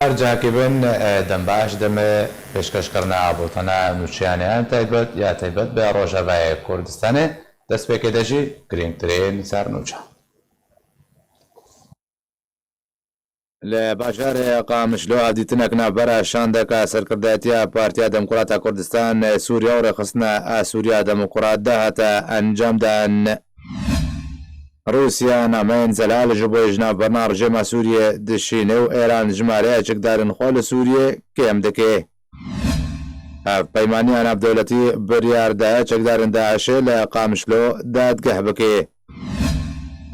ارجع بن دم باش دم پیشکش کرنا بوتنا نوچیانیان تایبەت یا تایبەت بە ڕۆژاوای کوردستانê دەست پێکێ دەژی گرنگترین سەر نوچە. لە باژارێ قامشلۆ ئادیتنەک ناوبەرە شاندەکە سەرکردایەتیە پارتیا دەموکراتە کوردستان سووریا و ڕێخستنە سووریا دەموکرات داهاتە ئەنجامدان. رووسیا نامەیەن زەلال ji بۆ ژناوبەرنا ڕژێما سووریێ دشینێ و ئێران ژمارەیە چەکدارن خۆ لە سووریێ کێم دەکێ. پەیمانیە ناودەوڵەتی بڕیاردایە چەکدارن داعشێ لە قامشلۆ دادگەح بکێ.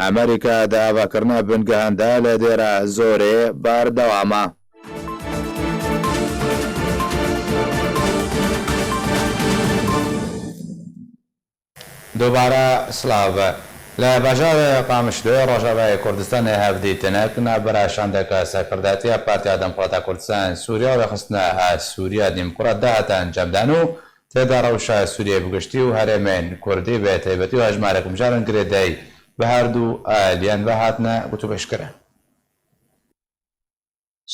ئەمریکا داواکردنا بنگەهەندا لە دێرە زۆرێ باردەوامە. دووبارە سلااوە. لە باژارێ قامشلۆ ڕۆژاوای کوردستانی هەفدیتنەک ناوبەرە شاندەکە سەرکردایەتیە پارتیا دەموکراتە کوردستان سووریا و ڕێخستنە سووریا دیموکرات داهاتە ئەنجامدان و تێدا ڕەوشە سووریای بگشتی و هەرێمێن کوردی بە تایبەتی و هەژمارە کومژارن گرێدەی بە هەردوو ئالیان بەهاتنە گوتوبەشکرە.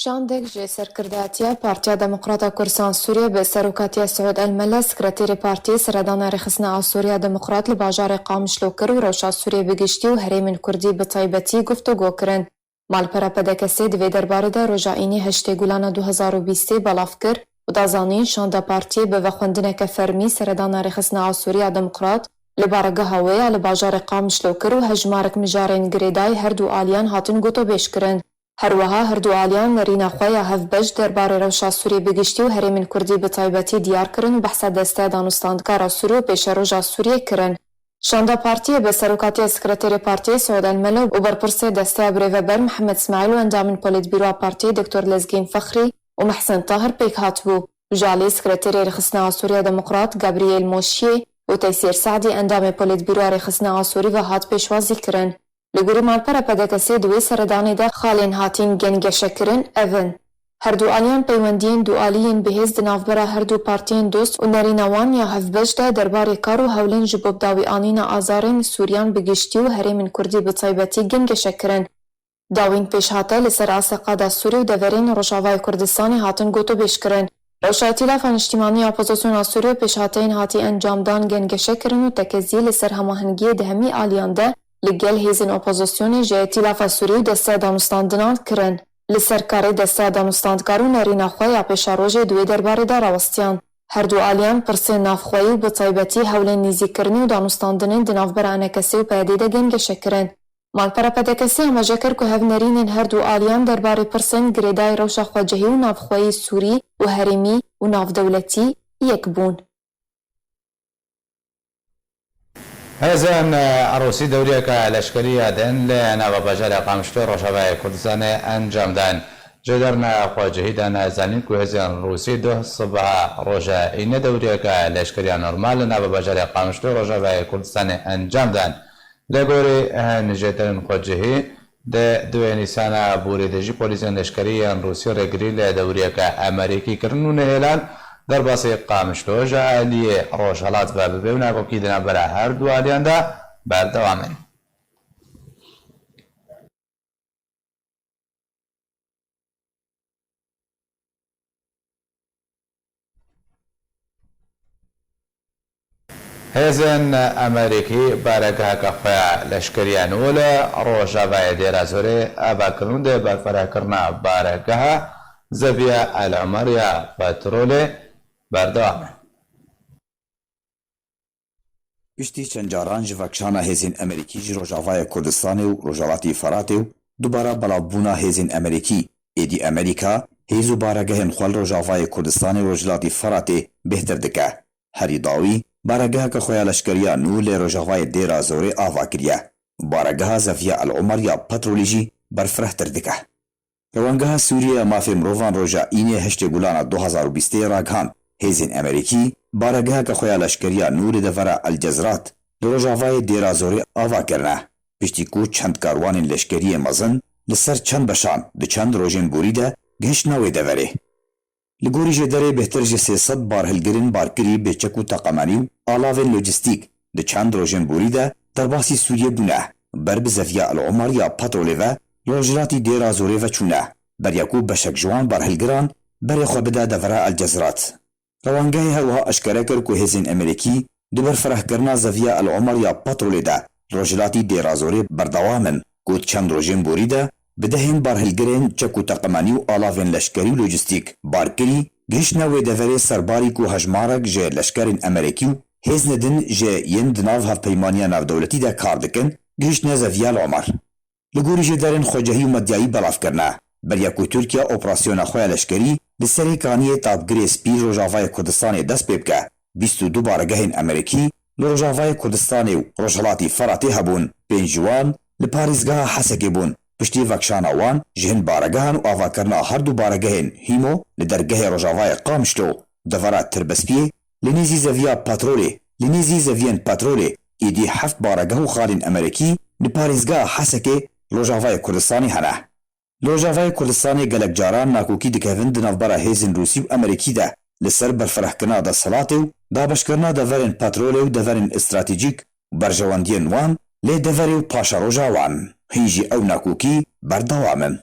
شاندێک ji serkirdatiya Partiya Demokrata Kurdisan Sûriye bi serokatiya Suud Elmele Sekreterê Partiyê Seredana Rêxistina a Sûriya Demokrat li bajarê Qamişlo kir û rewşa Sûriye bigiştî û herêmên Kurdî bi taybetî guftûgû kirin. Malpera PDKSê divê derbarê de roja înî heştê gulana 2020 belav kir û da zanîn şanda partiyê bi vexwendineke fermî Seredana Rêxistina a Sûriya Demokrat li baregeha wê ya li bajarê Qamişlo kir û hejmarek mijarên girêdayî her du aliyan hatin gotobêj kirin. هەروەها هەردوو ئالیان لە ڕیناخوای هەفبەش دەربارەی ڕەوشا سووریە بگشتی و هەرێمین کوردی بە تایبەتی دیارکردن و بەحسە دەستای دانوستاندکارە سووریە و پێشە ڕۆژا سووریە کردن. شاندا پارتیە بە سەرۆکاتیە سکرتێرê Partiyê Suud Elmele û berpirsê destaya birêveber Mihemed İsmaîl û endamên polîtbîroya partiyê Dr. Lezgîn Fexrî û Mehsen Tahir pêk hatibû. Jalê Sekreterê Rêxistina a Sûriya Demokrat Gabriel Moşiyê û Teysîr Saedî endamê polîtbîroya Rêxistina a Sûrî ve hat pêşwazî kirin. Li gorî malpera PDKSê di wê seredanê de xalên hatîn gengeşekirin evin. Her du aliyan peywendiyên dualiyên bihêz di navbera her du partiyên dost û nerîna wan ya hevbeş de derbarê kar û hewlên ji bo dawîanîna azarên Sûriyan bigiştî û herêmên Kurdî bi taybetî gengeşekirin. Dawîn pêş hate li ser Aseqada Sûrî û deverên Rojavayê Kurdistanê hatin gotobêjkirin. Rewşa Îtîlafa Niştimaniya Opozisyona Sûrî û pêşhateyên hatî encamdan gengeşekirin û tekezî li ser hemahengiyê di hemî aliyan de li gel hêzên opozisyonê ji Îtîlafa Sûrî û destaya danûstandinan kirin. Li ser karê destaya danûstandkar û nerînaxwe ya pêşarojê di wê derbarê de rawistiyan. Her du aliyan pirsên navxweyî û bi taybetî hewlên nîzîkirinî û danûstandinên di navbera NKS û PYD de gengeşekirin. Malpera PDKSê amaje kir ku hevnerînên her du aliyan derbarê pirsên girêdayê rewşa xwecihî û navxweyî Sûrî û herêmî û navdewletî yek bûn. هێزن ئەڕۆسی دەوریەکە لەشکریە دێن لە ناوە باژارە قامشلۆ ڕۆژاوای کوردستانê ئەنجامدان. جێ دەرنا خواجهیدا نازانین ku hêzên Rûsî duh sibeha roja îne dewriyeka leşkeriya normal li nava bajarê Qamişlo Rojavayê Kurdistanê encamdan. Lê gorî nijêterên xwecihî di duê Nîsana Borî de jî polîsên leşkeriyên Rûsî rêgirî li dewriyeka Amerîkî kirin û nihêlan derbasê Qamişlo ji aliyê Rojhilat ve bi bêwna gokî di navbera her du aliyan de berdewam in. hêzên Amerîkî baregeheka xwe ya leşkeriya nû li Rojavayê Dêra Zorê avakirin dê berferekirina baregeha Zeviya El Umer ya Petrolê berdewam in. Piştî çend caran ji vekşana hêzên Amerîkî ji Rojavayê Kurdistanê û Rojhilatê Firatê û dubara belavbûna hêzên Amerîkî, êdî Amerîka hêz û baregehên xwe li Rojavayê Kurdistanê û Rojhilatê Firatê bêhtir dike. Herî dawî baregeheka xwe ya leşkeriya nû lê Rojavayê Dêra Zorê ava kiriye. Baregeha Zeviya El Umer ya Petrolê jî berfirehtir dike. Rewandgeha Sûriye mafê mirovan roja înê heştê gulana 2020 ragihand. Hêzên Amerîkî baregeheka xwe ya leşkeriya nû li devera El Cezirat li Rojavayê Dêra Zorê ava kirine. Piştî ku çend karwanên leşkeriyê mezin li ser çend beşan di çend rojên borî de gihiştine wê deverê. Li gorî jêderê bêhtir ji 300 barhilgirên barkirî bêçek û teqemenî û alavên lojîstîk di çend rojên borî de derbasî Sûriye bûne ber bi Zeviya El Umer ya Petrolê ve Rojhilatê Dêra Zorê ve çûne. بەریەکوب بەشەک جوان بەرهەلگران بەرێخوا بدا دەڤەرا ئەلجەزرات. ڕەوانگای هەروەها ئەشکەرە کرد و هێزین ئەمریکی دوبەر فەرەحکردنا زەڤیا ئەلعومەر یا پەترۆلێدا ڕۆژهەلاتی دێرازۆرێ بەردەوامن گوت چەند ڕۆژێن بوریدا بدەهێن بارهەلگرێن چەک و تەقەمانی و ئاڵاڤێن لەشکەری و لۆجستیک بارکری گەشتنە وێ دەڤەرێ سەرباریک و هەژمارەك ژێ لەشکەرên ئەمریکی و هێز ندن ژێ یەن دناو هەڤپەیمانیە ناودەولەتیدا کار دکن گەشتنە زەڤیا ئەلعومەر li gorî jê derên xwecehî û medyayî belavkirine berya ku Tirkiye operasyona xwe ya leşkerî li serê kaniyê tadgirê spî Rojavayê Kurdistanê dest pê bike. 22 baregehên Emerîkî li Rojavayê Kurdistanê û Rojhilatê Feratê hebûn. Pênc ji wan li parêzgeha Hesekê bûn. Piştî vekşana wan ji hin baregehan û avakirina her du baregehên Hîmo li dergehê Rojavayê Qamişlo devera Tirbespiyê li nêzî zeviya petrolê li nêzî zeviyên petrolê êdî heft baregeh û xalên Emerîkî li parêzgeha Hesekê Rojavayê Kurdistanê hene. Li Rojavayê Kurdistanê gelek caran nakokî dikevin di navbera hêzên Rûsî û Emerîkî de li ser berfirehkirina desthilatê û dabeşkirina deverên petrolê û deverên îstratîjîk û berjewendiyên wan lê deverê û paşeroja wan. Hîn jî ew nakokî berdewam in.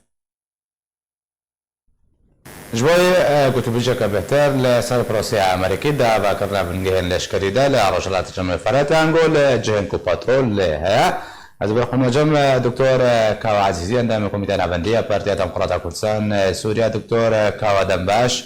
Ji bo gotûbêjeka bêhter li ser Pirosiya Amerîkî de avakirina bingehên leşkerî de li Rojhilatê Cemê Feratê ango li cihên ku petrol lê heye. Ez برخونجم دکتر کاوا عزیزی اندام کمیته نوندی پارتیا دموکراتا کردستان سوریا دکتر کاوا دنباش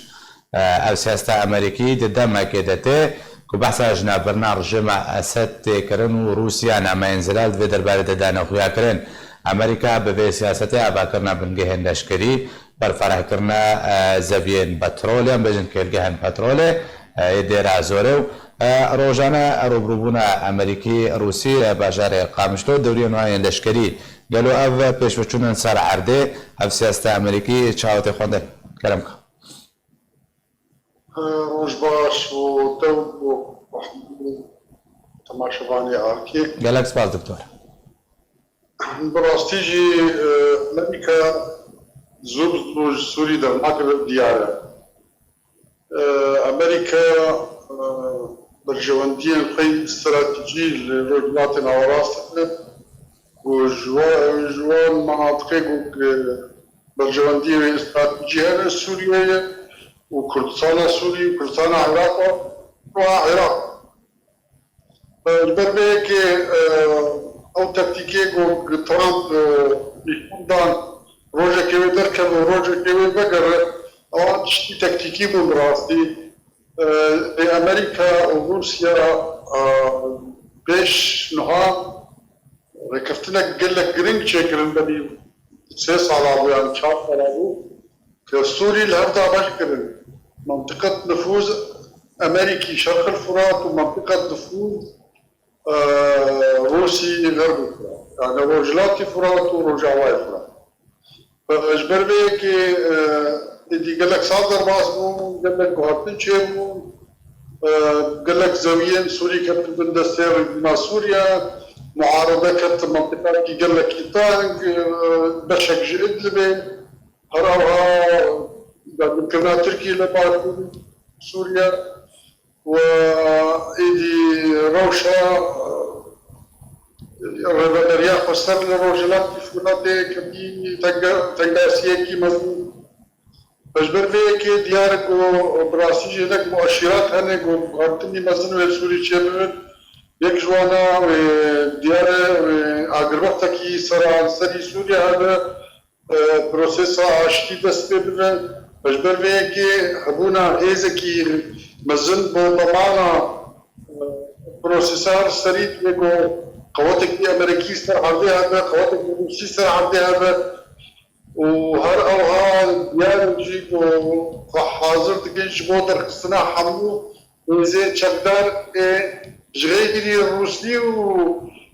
او سیاست امریکی ددم کدته که بحث جناب برنا رژیم اسد کرن و روسیا نام انزلال و درباره دادن خویا کرن امریکا به سیاست اباکرنا بنگهن لشکری بر فرح کرنا زوین پترول ام بجن کلگهن پترول دیر ازورو روزانه روبروبونا امریکی روسی باجار قامشلو دوری نوعی لشکری گلو او پیشوچونن سر عرده او سیاست امریکی چاوت خونده کلم که روز باش و تو تماشاوانی آرکی گلک سپاس دکتر براستی جی امریکا زوب سوری در مغرب دیاره امریکا برجواندیان خیلی استراتیجی لرجلات نوراست و جوان مناطقی که برجواندی استراتیجی هر سوریه و کردستان سوری و کردستان عراق و عراق البته که او تکتیکی که ترامپ میخوندن روزه که درکن و روزه که بگره آن چی تکتیکی بود راستی امریکا و روسیا بیش نها رکفتنک گلک گرینگ چکرن بدی 3 سال آبو یعنی 4 سال آبو که سوری لهفته باش کرن منطقة نفوذ امریکی شرق الفرات و منطقة نفوذ روسي غرب الفرات يعني روجلات فرات و روجاوای فرات فاجبر به که دي قالك صادر باسمو قالك وهرتن شيمو قالك زاويين سوري كانت بندستير مع سوريا معارضة كانت منطقة كي قالك إيطاليا بشك إدلبي هراوها يمكنها تركيا لبعض سوريا وإيدي روشة الرياح وصل لروجلات في فلاتي كبي تنقاسية كي مزمون مجبر به که دیار کو براسی جنگ مؤشرات هنه کو قطنی مثلا و سوری چمن یک جوانا و دیار اگر وقت کی سری سوریا هذا پروسس آشتی دست ببرن مجبر به که هبونا هیز کی مزن با ضمانه پروسسار سریت کو قوات کی امریکی سر عرضه هذا قوات روسی سر عرضه هذا وهر اوها يعني جيب حاضر تجيش بودر كسنا حمو وزي تشدار جريدي الروسي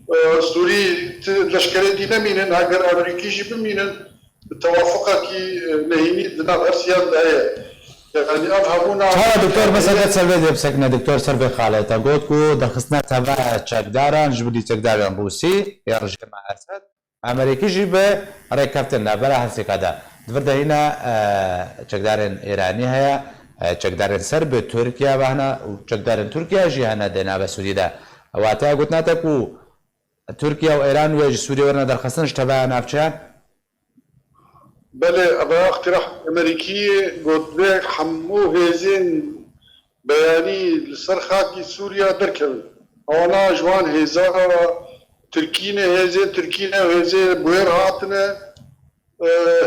وسوري لشكري دينا مينن هاجر امريكي جيب مينن بالتوافق كي نهيني دنا ارسيان دايه يعني افهمونا ها دكتور بس هذا سلبي بسكنا دكتور سلبي خالته قلتكو دخسنا تبع تشداران جبدي تشداران روسي يرجع مع اسد امریکی جی به ریکافتن نبره هستی کده دورده هینا چکدارن ایرانی هیا چکدارن سر به ترکیه و هنا چکدارن ترکیه جی هنا دینا به سوری ده و تا گوتنا تکو ترکیه و ایران و جی سوری ورنا در خستنش تبع نافچه بله أبا اقتراح أمريكية قلت بيك حمو هيزين بياني لسرخاكي سوريا دركب أنا جوان هيزارة تركينا هيزين تركينا وهيزين بوير هاتنا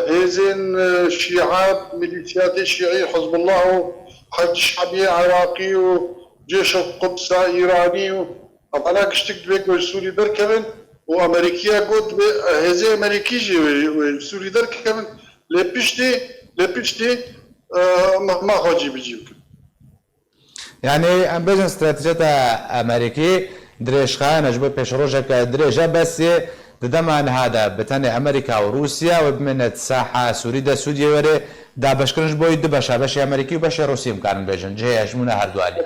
هيزين شيعات ميليشيات الشيعية حزب الله وحج شعبي عراقي وجيش القدس إيراني أنا قشتك بيك سوري دركبن وأمريكية قلت هيزين أمريكيجي وسوري دركبن لبشتي ما خوجي بيجيك يعني ام بيجن استراتيجية امريكي دريشخان اجبو بيشروجك دريجة بس ددمان هذا بتاني امريكا وروسيا وبمنت ساحة سوريا سوريا وري دا بشكرنش بوي دبشا بشي امريكي وبشي روسي مكان بيجن جهي اجمونا هردوالي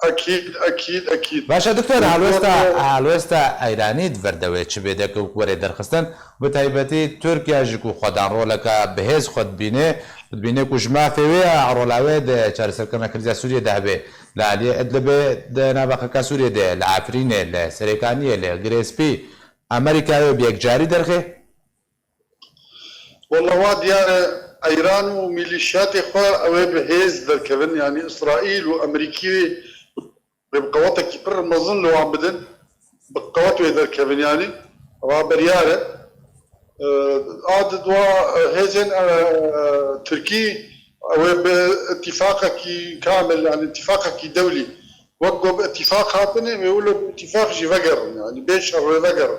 اكيد باشا دكتور هالوستا ايراني دفردوي چ بيدك ووري درخستن بتايبتي تركيا جكو خدان رولك بهز خد بينه كجما فيا رولاوي د چارسر كنا كرزا سوريا دهبه لا دي ادلبه د نابخه سوريا د العفرين السريكانيه الجريسبي امريكا بيك جاري درخه والله واديار ايران وميليشيات اخوة او بهز دركبن يعني اسرائيل وامريكي بقواتك كبر مظن لو عم بدن بقوات دركبن يعني وبرياره عدد وهزن تركي باتفاقك كامل يعني اتفاقك دولي وقوا باتفاق هاتنا يقولوا اتفاق جي فقر يعني بيشر فقر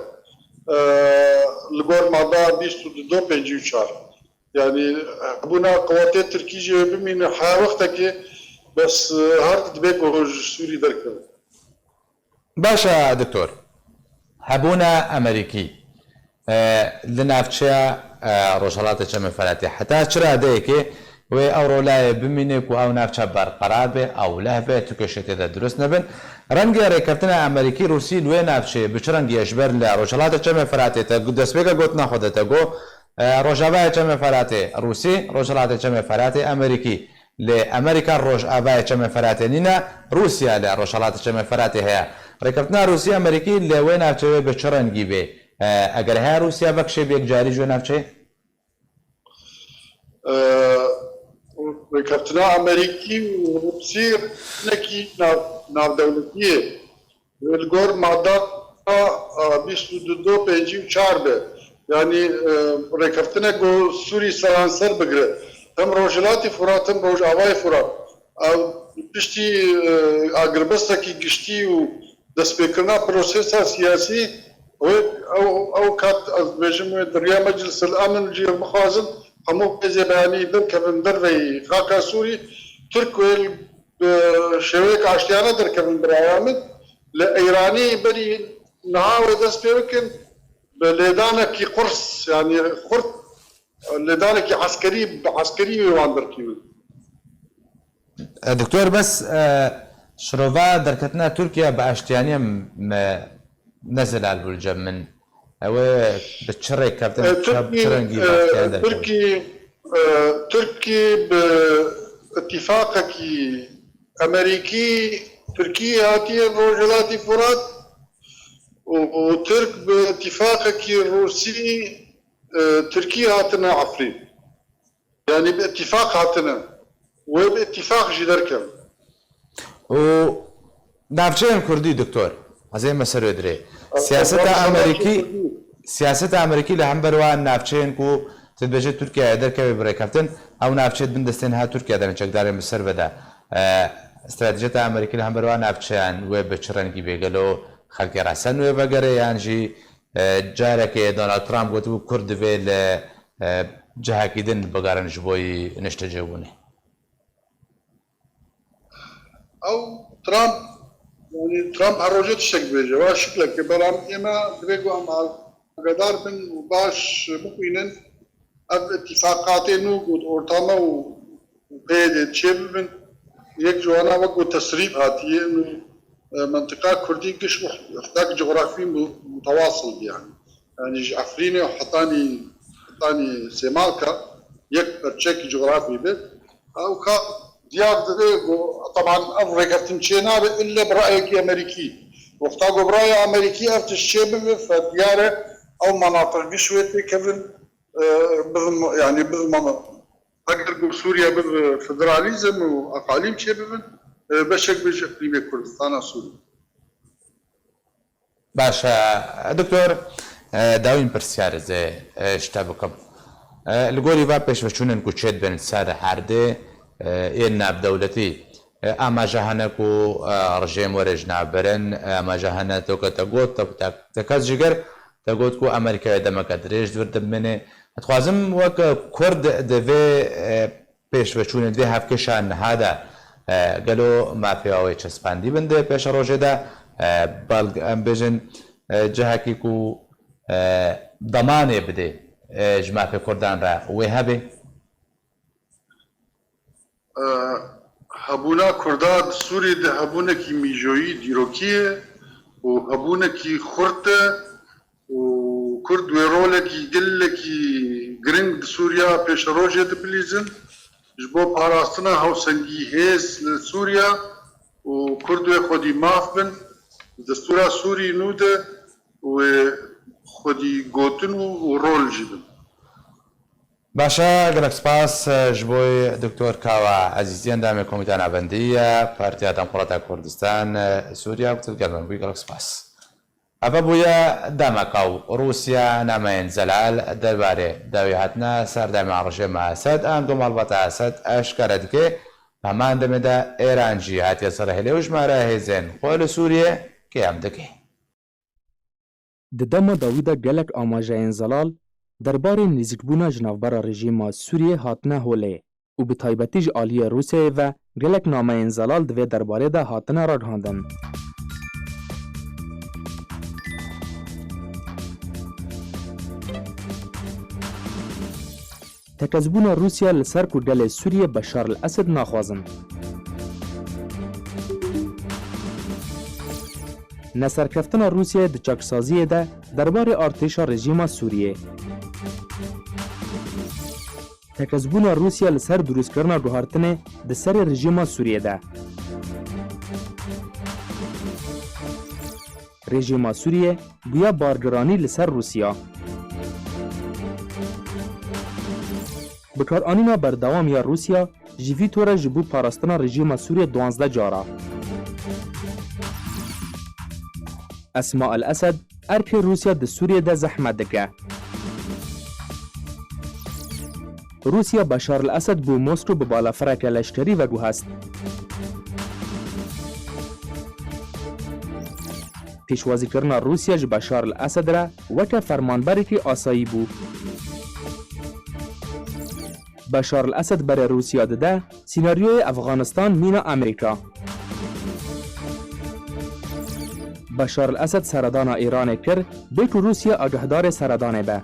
الجور مع بيستو دو بيجي شهر يعني ابونا قوات تركي جي بمين وقتك بس هارد بيكو سوري دركب باشا دكتور هبونا امريكي لنافچه روشالات چم فلاتی حتی چرا دیگه و اورولای بمینه کو او نافچه برقرار به او لهبه تو کشته ده درست نبن رنگ ریکرتن امریکی روسی لوی نافچه بچرنگ یشبر ل روشالات چم فلاتی تا دست بگه گوت نخوده تا گو روجاوای چم فلاتی روسی روشالات چم فلاتی امریکی ل امریکا روجاوای چم فلاتی نینا روسیا ل روشالات چم فلاتی هيا ریکرتن روسی امریکی لوی نافچه بچرنگی به اگر ها روسیا بخشی بیک جاری جو نفچه كابتنا امريكي وبصير نكي ناف دولتيه الجور مادا بيشتو دو بيجي وشاربه يعني ركبتنا جو سوري سرانسر بقرا تم روجلاتي فرات تم روج اواي فرات او بيشتي اغربستكي قشتي ودسبيكرنا بروسيسا سياسي او كات بيجمع دريا مجلس الامن جي المخازن همو زباني دم كفن دري خاكا سوري تركويل شويك عشتيانا در كفن برايامد لايراني بري نهاوي دس بيوكن لدانك قرص يعني خرط لدانك عسكري واندر كيو دكتور بس شروفا دركتنا تركيا باشتيانيا نزل على البلجم من او بتشري كابتن ترنجي تركي باتفاقك امريكي تركيا هاتي الرجلات فرات وترك باتفاقك الروسي تركيا هاتنا عفرين يعني باتفاق هاتنا وباتفاق جدركم و نافچه كردي دكتور زي ما سر يدري سياسة أمريكي لهم بروان نافچين كو تدبجت تركيا دركب بريكافتن أو نافچت بندستنها تركيا دارن چقدارن بسر بدا استراتيجية أمريكي لهم بروان نافچان وبچرنگي بيگلو خلق راسن وبگره يعني جارك دونالد ترامب قلت كرد في جهاكيدن بقارن جبوي نشتجوني أو ترامب يعني ترامب هروجت الشك بيجي وشكلك برام إما دريقو أمال قدار بن وباش مقينن اتفاقاتي نوقود أورتاما وقيد تشيب من يك جوانا وقو تسريب هاتي إنه منطقة كردي قش محتاج جغرافي متواصل يعني عفريني وحطاني سيمالكا يك برشيك جغرافي به أو كا ديار دريقو طبعا أفريقيا تمشينا إلا برأيك أمريكي وقتاقو برأي أمريكي أفتش الشيب فدياره أو مناطق قشوتي كفن يعني اگر سوريا فدراليزم واقاليم شي بشك بيش اقليم كردستان سوريا. باشا دكتور داوين برسيارزه اشتبكب لقولي با پیش وچونن کوچید بین سر حرده این ناب دولتی اما جهانکو رژیم ورجنا برن اما جهانتو كتقوت تكاز جگر تقوت كو امريكا دما قدريش دور دمنه اتخوازم وك كرد دفي پیش وچونن دي هفكشان هذا قالوا ما في اوي چسپاندی بنده پیش روجه ده بلغ ام بجن جهكي كو ضمانه بده جماعة كردان را وهبه هبونا كرداد سوري ده هبونا كي ميجوي ديروكيه وهبونا كي خرطة وكرد ويرولا كي قل كي جرينج سوريا بيش روجة دبليزن جبو باراستنا هاو سنجي هيس لسوريا وكرد ويخودي مافبن دستورا سوري نوده وخودي قوتن ورول جبن. باشا گلک سپاس جبوی دکتور کاوا عزیزیان دام کمیته نبندیه پارتیا دموکرات کردستان سوریا بتد گلمن بوی گلک سپاس. اما بویا دمکاو روسیا نماین زلال درباره دویاتنا سردم رژیم اسد انگم البته اسد اشکرد که همان دمده ایران جهات یسره وجماره هزین قول سوریه که هم دکی. ددما داویدا گلک آماجین زلال درباره نزیکبونا جناوبرا رژیما سوریه هاتنه هوله و به تایبتیج آلیه روسیه و گلک نامه انزلال دوی درباره ده هاتنه را دهاندن. تکذبونا روسیا لسر کو دل سوریه بشار الاسد ناخوازن. نسرکفتن روسیه د چاکسازی ده درباره ارتش رژیم سوریه. تکذبون روسیا لسر دروست کردن گوهرتنه د سر رژیم سوریه ده. رژیم سوریه گویا بارگرانی لسر روسیا. بکارانینا بردوام یا روسیا جیوی طور جبو پاراستنا رژیم سوریه 12 جارا. اسماء الاسد ارک روسیا د سوریه ده زحمت دکه. روسیا بشار الاسد بو موسکو به بالا فرک لشکری و گو هست. پیشوازی کردن روسیا ج بشار الاسد را وکه فرمانبری که آسایی بو. بشار الاسد بر روسیا ده سیناریوی افغانستان مینا امریکا. بشار الاسد سردان ایران کر بیت روسیا آگهدار سردان به.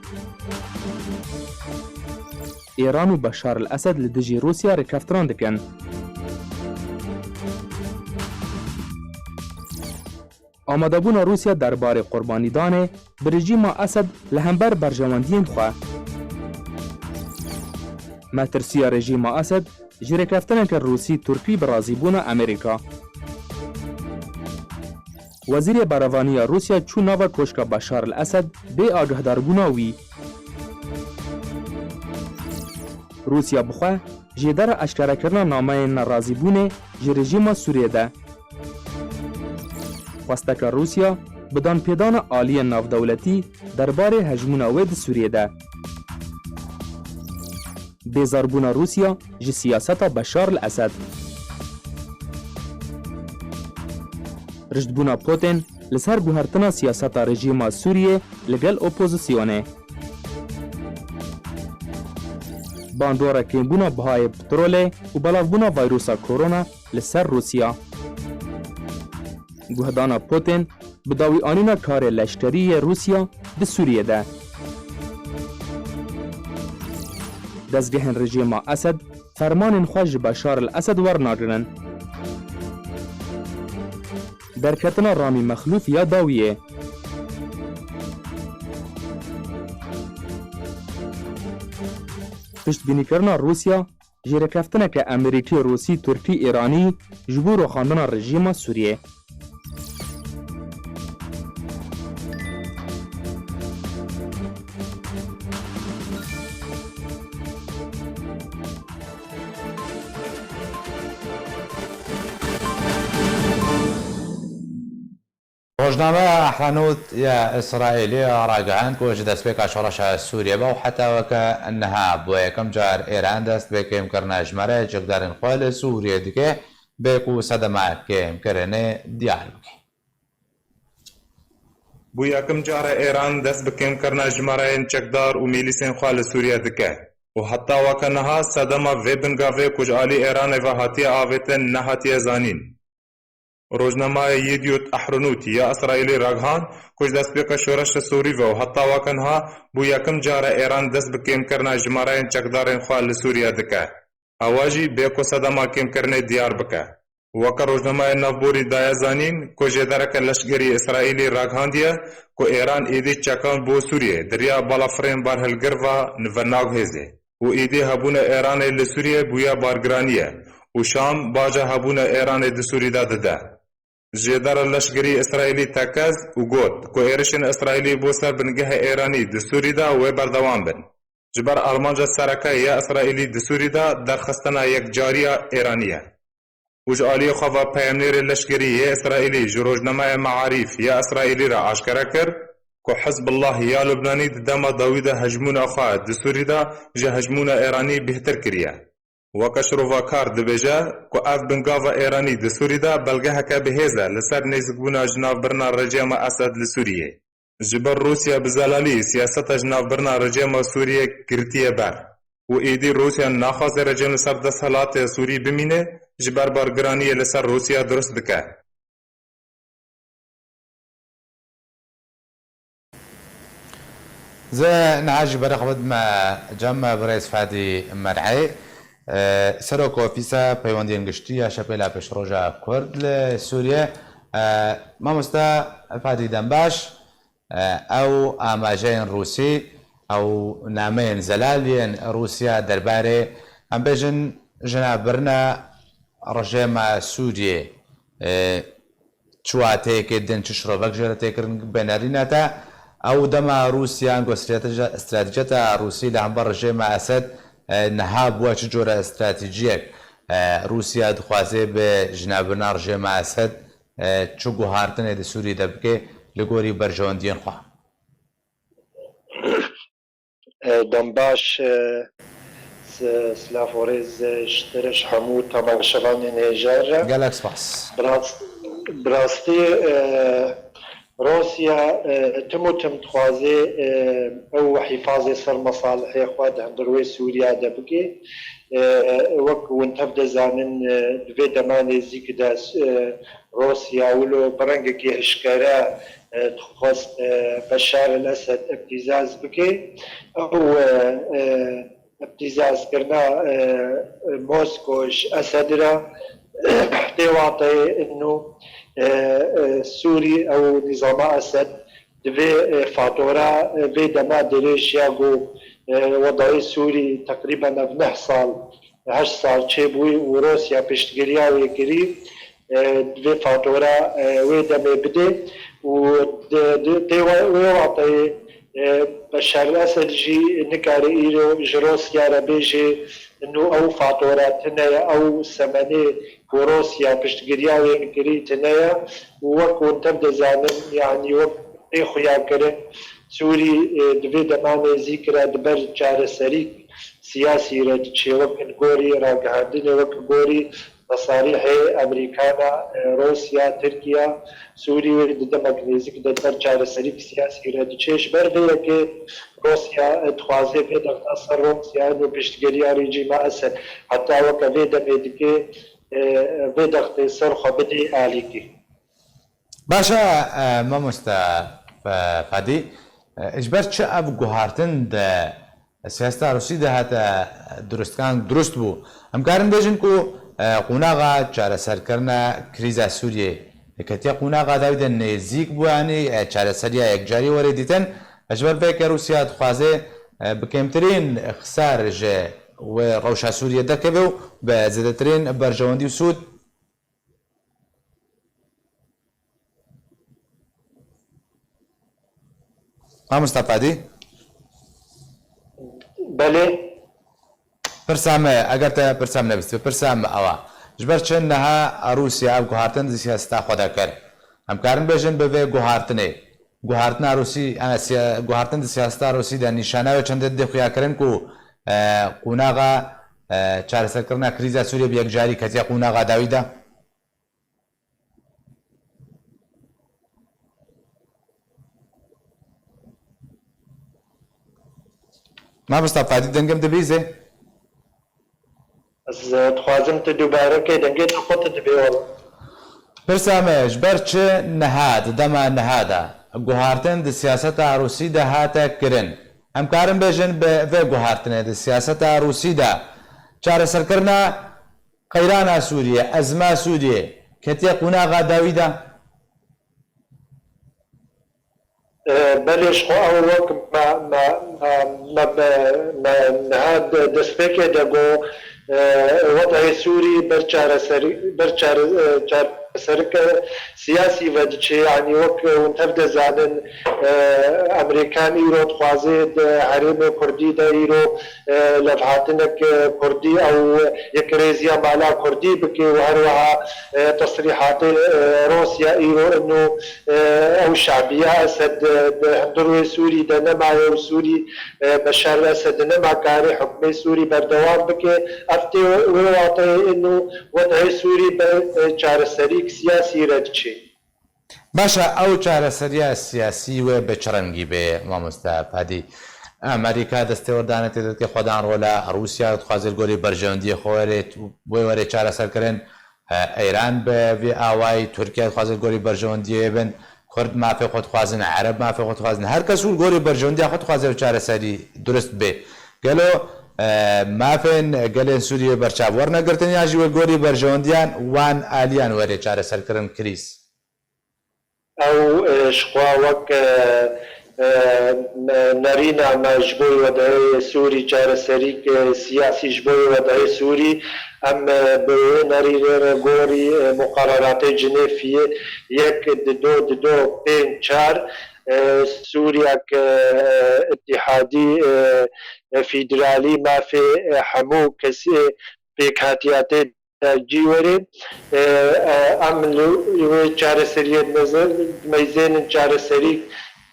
ایران و بشار الاسد لدجی روسیا رکفتران دکن. آماده بون روسیا درباره قربانی دانه به رژیم اسد لهمبر برجواندین خواه. مترسی رژیم اسد جرکفتن که روسی ترکی برازی بون امریکا. وزیر براوانی روسیا چون ناو کشک بشار الاسد به آگهدار بوناوی. روسیا بخواه جدر اشکره کردن نامه ناراضی بونه جی رژیم سوریه ده. خواستک روسیا بدان پیدان عالی ناودولتی درباره هجمون وید سوریه ده. بیزاربون روسیا جی سیاست بشار الاسد. رشدبونا پوتین لسر گوهرتنا سیاست رژیم سوریه لگل اپوزیسیونه. باندورا کمبونا بهای پترول و بلافبونا ویروسا کرونا لسر روسیا. گوهدانا پوتین بداوی آنینا کار لشکری روسیا به سوریه ده. دزگهن رژیم اسد فرمان خوش بشار الاسد ورناگرن. درکتنا رامی مخلوف یا داویه. پشتبینی کرنا روسیا جرکفتنه که امریکی روسی ترکی ایرانی جبور و خواندن رژیم سوریه. روزنامه حانوت يا إسرائيلية راجعان كوش دست بك شرشة سوريا بو حتى وكأنها بو كم جار إيران دست بك يمكرنا جمرة جقدار خوال سوريا ديكي بيكو صدمة كيمكرنه ديال بك بو یکم جاره ایران دست بکم کرنا جماره چکدار و میلیسین خوال سوریه دکه و حتی وکنها صدمه و بنگاوه کج آلی ایران و هاتی آویتن نهاتی زانین روزنامه یدیوت احرنوت یا اسرائیلی راگهان کج دست بک شورش سوری و حتی وکنها بو یکم جاره ایران دست بکم کرنا جماره چکدار خوال سوریه دکه اواجی بیکو صدمه کم کرنه دیار بکه وکر روزنامه نوبوری دایا زانین کو جدارک لشکری اسرائیلی راگهاندیه کو ایران ایدی چکان بو سوریه دریا بالافرین بار هلگروا نوناغ هزه و ایدی هبون ایران لسوریه بویا بارگرانیه و شام باجا هبون ایران لسوری داده جدار لشکری اسرائیلی تکز و گوت کو ایرشن اسرائیلی بو سر بنگه ایرانی دسوری دا و بردوام بن جبر آلمانجا سرکه یا اسرائیلی دسوری دا درخستنا یک جاریا ایرانیه وج آلی خواه پیامنیر لشکری اسرائیلی جروجنامه معارف یا اسرائیلی را آشکار کرد که حزب الله یا لبنانی دما داوید هجمون آخواه دسوری دا جه هجمون ایرانی بهتر کریه و کشروفا کار دبیجه که اف بنگاو ایرانی دسوری دا بلگه هکا بهیزه لسر نیزگبون جناف برنا رجیم اسد لسوریه جبر روسیا بزلالی سیاست جناف برنا رجیم سوریه کرتیه بر و ایدی روسیا ناخواست رجیم لسر دستحالات سوری بمینه جبر بارگرانی لسر روسیا درست دکه زي نعجب برخبت ما جمع برئيس فادي مرعي سروك وفيسا بيواندين قشتية شبيلا بشروجا كورد لسوريا ما مستا فادي دنباش او اماجين روسي او نامين زلالين روسيا درباري ام بيجن جنابرنا رجيم سوريا چواتيك دين تشربك جرتيك بناريناتا او دما روسيا انكو استراتيجية روسيا لعنبر رجيم اسد نهاب واش جورا استراتيجيك روسيا دخوازي بجنابنا رجيم اسد چو گوهارتن د سوري دبكي لغوري برجوندين خوا دنباش سلافوريز اشترش حمود تماشوان نيجر جالاكس باس براستي روسيا تموتم تخوازي او حفاظي سر مصالح اخوات هندروي سوريا دبكي وك وانتبدا زانن في دمان زيك داس روسيا ولو برنجكي اشكارا تخص بشار الاسد ابتزاز بكي او ابتزاز كرنا موسكوش اسدرا احتواطي انه سوري او نظام اسد دفي فاتورا في دما دريش ياغو وضعي سوري تقريبا بنه صال 8 صال تشيبوي وروسيا بيشتغليا ويكري دفي فاتورا ويدمي بدي ويعطي بشار الاسد جي نكاري ايرو جروسيا ربيجي انه او فاتورات تنايا او سمنه وروسيا بشتغليا ويكري تنايا وكون تبدا زانن يعني وقت خويا كرن سوري دبي دمان ذكر دبر جار سريك سياسي رد تشيوك نغوري راغاندين وك غوري مصالح امريكانا روسيا تركيا سوري ورد دمغنيزك دبر جار سريك سياسي رد تشيش برغي روسيا تخوازي في دفتر روسيا بشتغليا ريجيم اسد حتى وك في دمدك في دخت سرخ بدي عليكي باشا ما مستا فادي اجبرت شعب گوهارتن ده سیاستا روسی ده هتا درست بو همکارن بیجن کو قوناغا چاره سر کرنا کریزا سوریه کتیا قوناغا داوید نزیک بو یعنی چاره سریا یک جاری وردیتن اجبر فکر روسیا دخوازه بکمترین خسار جه و روشا سوریه دکبو به زدترین برجواندی و سود ما مستفادی؟ بله پرسام اگر تا پرسام نبستی پرسام آوا جبر چند نه روسیا اب گوهارتن سیاستا خدا کرد ئەمکارن بێژن بەvê guhartinê guhartina Rûsî guhartin di siyaseta Rûsî de nîşanewe çendê dê xuyakirin ku qûnaxa çareserkirina krîza Sûriye bi yekcarî ketiya qûnaxa dawî de مامۆستا فادی دەنگم دەبیزێ Ez dixwazim tu dubarekê dengê xwe tu dibê wala. پرسامێش بەر چ نەهات دەما نەهادا guhartin di siyaseta Rûsî de hate kirin em karin bêjin bi vê guhartinê di siyaseta Rûsî de çareserkirina qeyrana Sûriye ezma Sûriye ketiye qûnaxa dawî de belê ji xwe ew wek nihad destpêkê de got وضعی سوری بر چارەسەرک سیاسی vediçe yani wek hûn tev dizanin Amerîkan îro dixwaze di herêmê Kurdî de îro levhatinek Kurdî ew yek rêziya mala Kurdî bike û her wiha tesrîhatê Rûsya îro û ew şabiya Esed di hundirê Sûrî de nemaye û Sûrî Beşar Esed nemakare hukmê Sûrî berdewam bike ev tê wê wateyê û وضعی سوری به چارەسەریک سیاسی ردچێ. باشە ئەو چارەسەریە سیاسی وێ بە چ ڕەنگی بێ مامۆستا پادی ئەمریکا دەستێوەردانە تێدەکە خۆدان ڕۆلە ڕووسیا دخوازێت گۆری بەرژەوەندی خۆوەرێت بۆی وەرێ چارەسەرکردن ئەیران بە vê ئاوای تورکیا دخوازێت گۆری بەرژەوەندیە بن کورد مافێ خۆ دخوازن عەرەب مافێ خۆ دخوازن هەر کەس و گۆری بەرژەوەندیە خۆ دخوازێت چارەسەری درست بێ گەلۆ مافێن گەلێن سووریە بەرچاو وەرنەگرتن یاژی وە گۆری بەرژەوەندیان وان ئالیان وەرێ چارەسەرکردن کریس ئەو شخوا وەک نەرینە مەش بۆی وەدەی سووری چارەسەریک سیاسی ji بۆی وەدەی سووری ئەم بێ نەریرێرە گۆری مقرراتی جنێفیە یەک ددۆ پێنج چار سوورياك اتحادي فيدرالي ما في حمو كسي بيكاتياتي جيوري عملوا چارەسەریەت نظر ميزين چارەسەری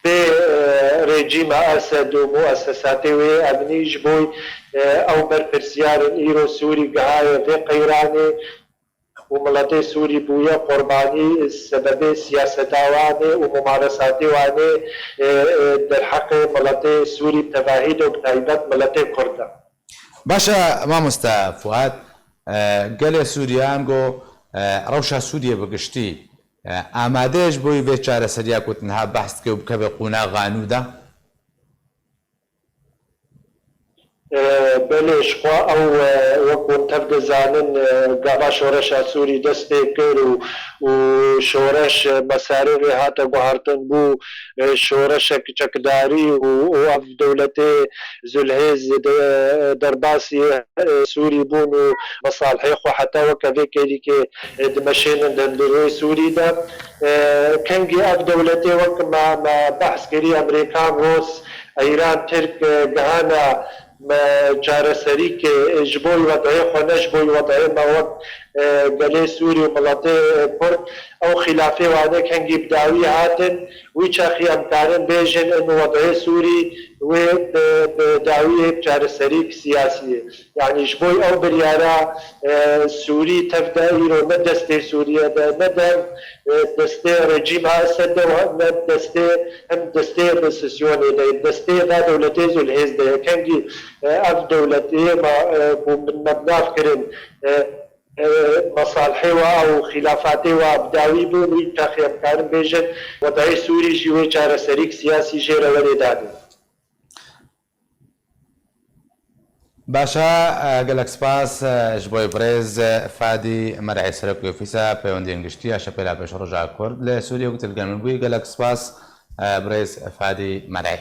بريجيم أسد ومؤسساتي وأمني جبوي أو برپرسيار إيرو سوري قهاية في قيراني وملت سوری بویا قربانی سبب سیاست وانه و ممارسات وانه در حق ملت سوری تواهید و تایبت ملت کرده. باشه مامۆستا فواد گەلێ سووریان گۆ ڕەوشە سووریە بگشتی ئامادەیەش بۆی بێ چارەسەریا کوتنها بەحث بکە و بکە بە قوناغانوودا بلشخوا او وەکو تەف دەزانن گاوا شۆرەشا سووری دەستێ کرد و شۆرەش مەسارێ هاتە گوهارتن بوو شۆرەشێک چەکداری و ئەف دەولەتێ زولهێز دەرباسی سووری بوون و مەساڵحەی خۆ حتا وەکە vêkêdîkê دمەشێنن دەندروی سووریدا کەنگی ئەف دەولەتێ وەک بەحثکردی ئەمریکان ڕۆس ئەیران ترک گەهانە چارەسەری کە ji بۆی وەدعەی خۆ نە ji بۆی وەدعەی ماوەک گەلێ سووری و وڵاتێ کورد ئەو خلافێ وانە کەنگی بداوی هاتن وی چاخی ئەمکارن بێژن ئەن وەدعەی سووری وێ داوی چارەسەریک سیاسیە یعنی ji بۆی ئەو بریارە سووری تەفدا ئیرۆ نە دەستێ سووریەدا نە دەستێ ڕێجیم ئاسەدەوە نە دەستێ ئەم دەستێ بەسسیۆنێدا دەستێ دا دەولەتێ زولهێزدەیە کەنگی ئەف دەولەتێ مەبنافکردن مصالحي او خلافاتي وابداوي بوي تاخي امكان بيجن وضعي سوري جوي چارەسەریک سیاسی ژێرە وەرێدادن. باشە گەلک سپاس ji بۆی برێز فادی مەرعی سەرۆکی ئۆفیسە پەیوەندی گشتی شەپێلا پێش ڕۆژا کورد لە سووریە و تلگەمن بووی گەلک سپاس برێز فادی مەرعی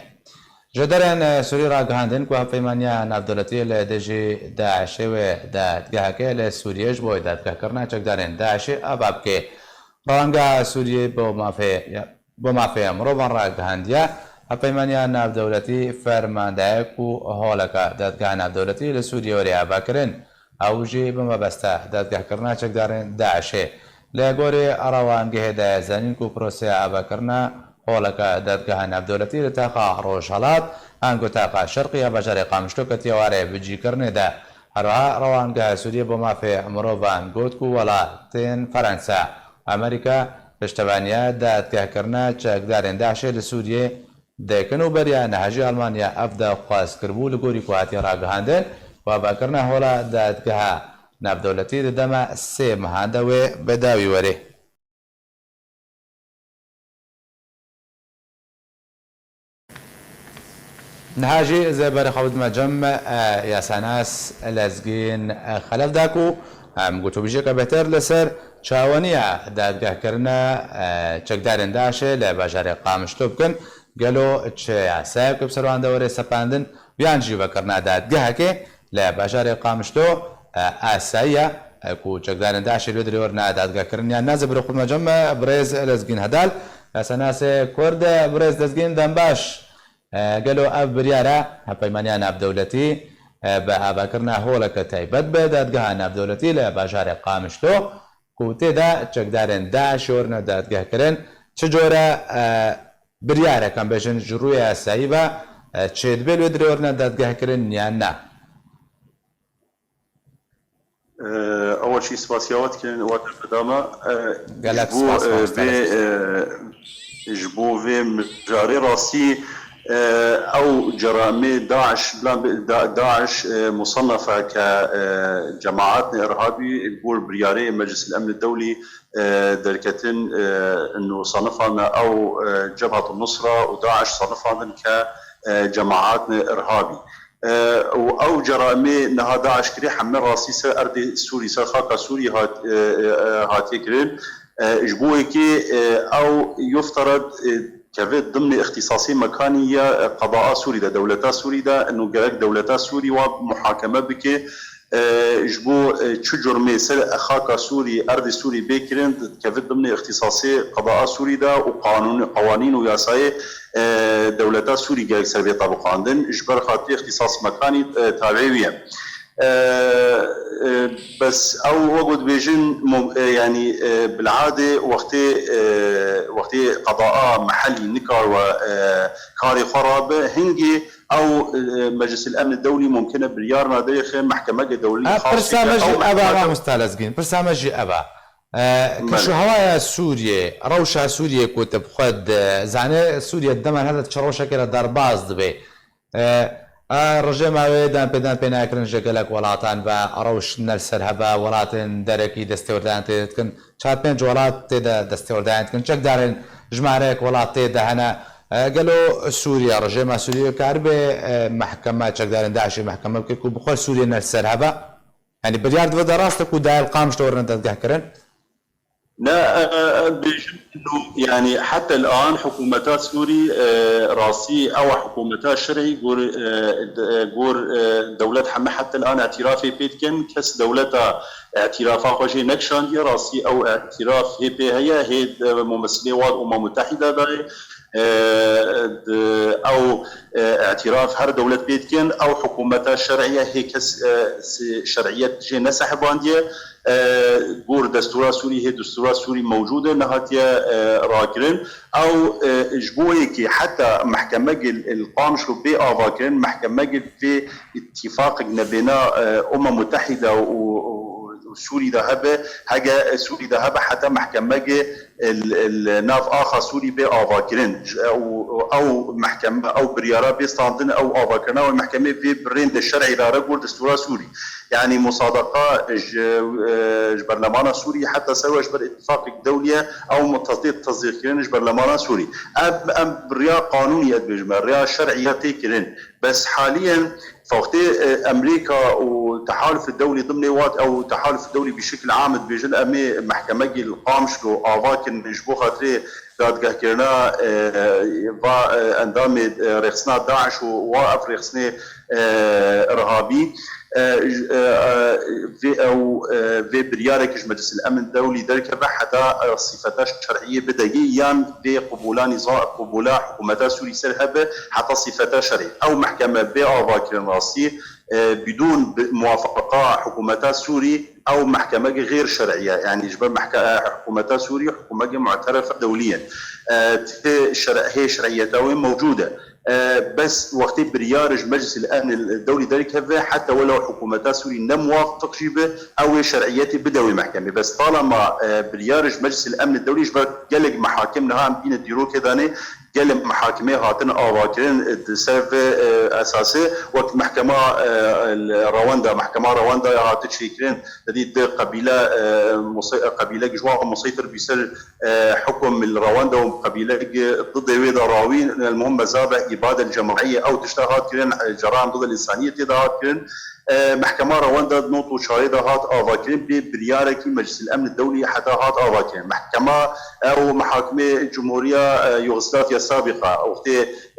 ji derên Sûrî ragihandin ku hevpeymaniya navdewletiyê li dêjî Daişê wê dadgeheke li Sûriyê ji bo dadgehkirina çekdarên Daişê ava bike ڕەوانگەها Sûriyê بۆ مافەیە مرۆڤان ragihandiye hevpeymaniya navdewletî fermandayek û holeka dadgeha navdewletî li Sûriyê werî avakirin ew jî bi mebesta dadgehkirina çekdarên Daişê لگوری روانگه ده زنین کو پروسه آبکرنا هولک دادگاه نبدولتی لتاقا روشالات انگو تاقا شرقی بجار قامشتو کتیواره بجی کرنه ده هرها روانگه سوریه بمافی مروبان گود کو ولاتین فرانسا امریکا پشتوانیا دادگاه کرنا چکدارین داعش لسوریه دکنو بریا نهجی آلمانیا افدا خواست کربو لگوری کو هاتی راگهاندن و باکرنا هولا دادگاه نبدولتی دما سه مهاندوی بداوی وره نهاجي زي بري خود مجمع يا سناس لازقين خلف داكو قلتو بيجيك بهتر لسر شاونية دادگاه كرنا چكدارين داشه لباجاري قامشتو بكن قالو چه سايب كبسروان دوري سپاندن بيانجي بكرنا دادگاه كي لباجاري قامشتو آسايا كو چكدارين داشه لودري ورنا دادگاه كرنا نازي بري خود مجمع بريز لازقين هدال يا سناس كورد بريز لازقين دنباش قالوا أب بريارة هبيمانيا ناب دولتي بأباكرنا هولك تايبت بدادقها ناب دولتي لباجار قامشتو كوتي دا چكدارين دا شورنا دادقه كرن چجورة بريارة كان بيشن جروية سايبة چيد بيلو دريورنا دادقه كرن يانا أول شيء سباسيات كان وقت القدامة قالك سباس جبو في مجاري راسي أو جرائم داعش مصنفة كجماعات إرهابي يقول برياري مجلس الأمن الدولي دركتين أنه صنفها أو جبهة النصرة وداعش صنفها كجماعات إرهابي أو جرائم نها داعش كري حمل راسي أرض سوري سرخاك سوري هاتي كرين جبوكي أو يفترض كفيت ضمن اختصاصي مكانية قضاء سوري دا دولتا سوري دا انه جرك دولتا سوري ومحاكمة بك جبو شو جرمي سر اخاك سوري ارض سوري بكرن كفيت ضمن اختصاصي قضاء سوري دا وقانون قوانين وياساي دولتا سوري جرك سربي طبقاندن اجبر خاطر اختصاص مكاني تابعية بس او وقت بيجن يعني بالعاده وقت قضاء محلي نكار وكاري خراب هنجي او مجلس الامن الدولي ممكن بريارنا داخل محكمه دوليه خاصه برنامج ابا مستلزقين برنامج ابا كشو هوايا سوريا روشة سوريا كتب خد زعنه سوريا الدمن هذا تشروشة كده درباز دبي رجما دان بينا كرن جگلك ولاتان با روش نلسر هبا ولاتن دركي دستوردان تكن شات بين جولات تدا دستوردان تكن چك دارن جمارك ولات تدا هنا قالوا سوريا رجما سوريا كاربه محكمه چك دارن داعش محكمه كو بخول سوريا نلسر هبا يعني بريارد ودراستك وداير قامش تورن تدقه كرن لا انه يعني حتى الان حكومتات سوري راسي او حكومتات شرعي غور دولة حما حتى الان اعترافي بيتكن كس دولتها اعترافها خوشي نكشان دي راسي او اعتراف هي ممثلي الامم المتحده داي او اعتراف هر دولة بيتكن او حكومتها الشرعيه هي كس شرعيه جي نسح بانديه غور دستور سوري هي دستور سوري موجوده نهاتيا راكرن او جبويكي حتى محكمه القامش بي افاكرن محكمه في اتفاق بين متحده وسوري ذهب حاجه سوري ذهب حتى محكمه الناف اخر سوري بي افاكرن او محكمه او بريارا بيستاندن او افاكرن او المحكمه في بريند الشرعي لرجل دستور سوري يعني مصادقه برلمان سوري حتى سوى جبر اتفاق الدوليه او تصديقين برلمان سوري ام بريا قانوني بجمر ريا شرعيه تكرن بس حاليا فوقت امريكا والتحالف الدولي ضمن وات او التحالف الدولي بشكل عام بيجن امي محكمه القامش لو افاكن نجبو خاطري دادگاه كرنا با اندام رخصنا داعش وواقف رخصنا ارهابي في بريارك مجلس الامن الدولي دركبه حتى صفتاش شرعيه بدقيقيا بقبولان نظام قبولا حكومات سوري سرهبه حتى صفتاش شرعيه او محكمه بافاكر راسي بدون موافقة حكومات سوري أو محكمة غير شرعية، يعني جبر حكومات سوري حكومة معترفة دوليا، هي شرعيتها وين موجودة. بس وقت بريارج مجلس الامن الدولي ذلك حتى ولو حكومات سوري لم موافق جيبه او شرعيتي بدوي محكمه، بس طالما بريارج مجلس الامن الدولي جبر قلق محاكمنا هم بين ديرو كذاني قلق محاكمه هاتن اواكرين سبب اساسي وقت محكمه رواندا، محكمه رواندا هات شيكرين تديد قبيله جوا مسيطر بيصير حكم رواندا وقبيله ضد ويدا راوين المهم زابع اباده الجماعيه او تشتغل كرين جرائم ضد الانسانيه تدهات كرين محكمه رواندا نوتو شاهده هات افاكرين برياركي مجلس الامن الدولي حتى هات افاكرين محكمه او محاكمه الجمهوريه يوغوسلافيا السابقه وقت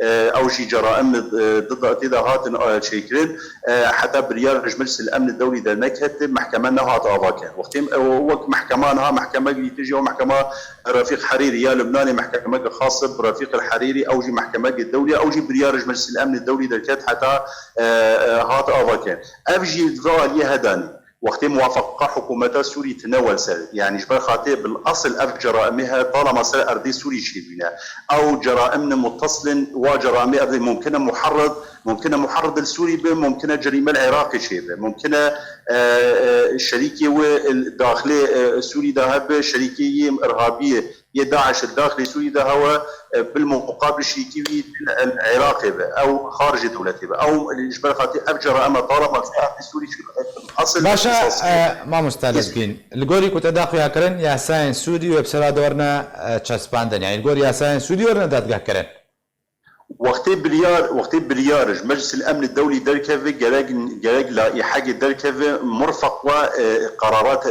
او شي جرائم ضد تدهات شيكرين حتى بريارج مجلس الامن الدولي ده نكهت محكمه هات افاكرين وقت محكمه محكمه تجي محكمه رفيق حريري يا لبناني محكمه خاصه برفيق الحريري او جي محكمه الدوليه او جي بريارج مجلس الامن الدولي دركات حتى هات افاكرين افجي دفاع يهداني وقت موافقه حكومات سوري تناول سر يعني جبر خاطئ بالاصل اف جرائمها طالما سر اردي سوري شيبنا او جرائمنا متصل وجرائم اردي ممكن محرض السوري به ممكن جريمه العراقي شيبه ممكن الشريكي والداخلي السوري ذهب شريكيه ارهابيه داعش الداخلي السوري ده هو بالمقابل شريكي العراقي او خارج دولته او الاجبار خاطئ ابجر اما طالما السوري اصل باشا ما مستلزقين الجوري كنت اداق يا كرن يا ساين سوري وبسرا دورنا تشاسباندن يعني الجوري يا ساين سوري ورنا دادقه كرن وقت بريارج مجلس الامن الدولي دركفي جراج لا حاجه دركفي مرفق وقرارات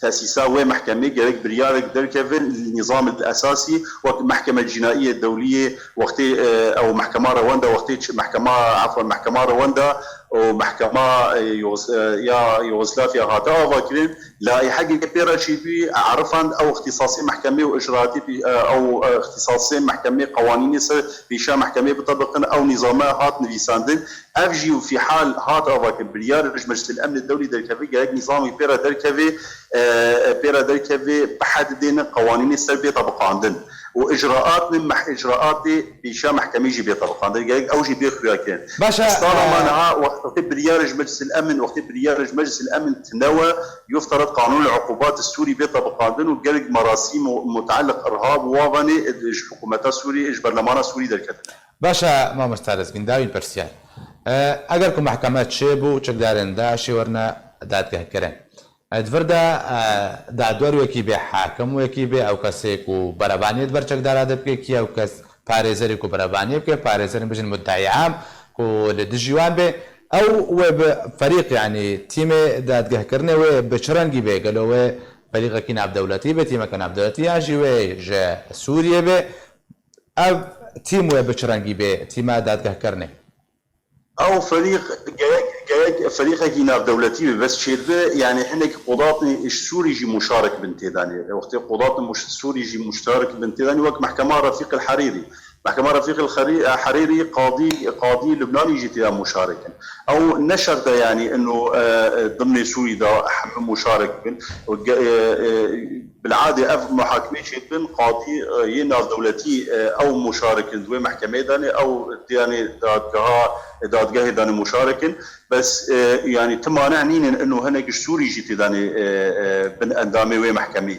تأسيساوية محكمة جريك بريارك دركفن النظام الأساسي والمحكمة الجنائية الدولية وقت أو محكمة رواندا وقت محكمة رواندا ومحكمة يوغوسلافيا هاتا فاكرين لا حاجة كبيرة شيء عرفان أو اختصاصي محكمة وإجراءاتي أو اختصاصي محكمة قوانين بيشا محكمة بطبقنا أو نظامات هات نفيساندن أفجي في حال هات أفاكر بريارج مجلس الأمن الدولي دركفي جريك نظامي بيرا دركفي بحددين قوانين السلبية طبقاندن واجراءات بيشا محكمه جي بيطبقان او جي بيخياكين باشا طالما انا وقت بريارج مجلس الامن تنوى يفترض قانون العقوبات السوري بيطبقان وقلق مراسيم متعلق ارهاب وواني حكومات سوري برلمان سوري دركتنا باشا ما مستعرض بين داوين برسيان اگر کو محکمات شیبو چقدارن داشی ورنا دادگاه کرن ادفردا دادور وکی به حاکم وکی به او کسی کو برابانیت بر چقدار ادب کې کی او کس پاريزري کو برابانیت کې پاريزري بجن مدعي عام کو لدجوان به او وب فريق يعني تيم دادگاه کرنه و بچرنگی به گلو فريق کین عبد دولتی به تیم کین عبد دولتی اجي و ج سوریه به او تیم و بچرنگی به تیم دادگاه کرنه او فريق جناب دولتي بس شيربه يعني حنا قضاتني السوري جي مشارك بنتيداني وقت قضاتنا مش سوري جي مشترك بنتيداني وقت محكمه رفيق الحريري حريري قاضي لبناني جي مشاركا او نشر ده يعني انه ضمن سوري ده مشارك بالعاده اف محاكمه شيبن قاضي يناف دولتي او مشارك دوي محكمه داني او يعني دادگاه داني مشارك بس يعني تمانعني انه هناك سوري جي داني بن اندامي وي محكمه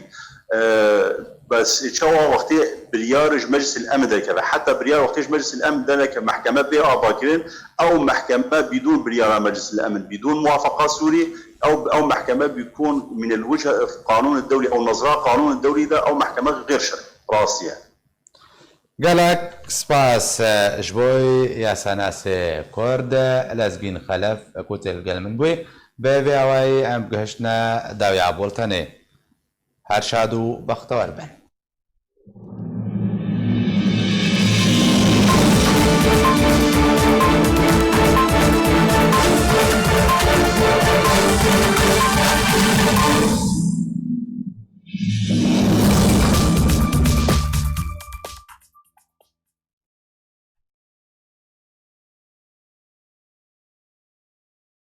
بس شوا وقتي بريارج مجلس الامن ذلك حتى بريار وقتي مجلس الامن ذلك محكمه بها باكرين او محكمه بدون بريار مجلس الامن بدون موافقه سوري او محكمه بيكون من الوجه القانون الدولي او نظره قانون الدولي ده او محكمه غير شرعيه راسيه قالك سباس جبوي يا سناس كورد لازقين خلف كوتل قلمن بوي بيواي ام قهشنا داوي عبولتاني هر شادو بختوار بن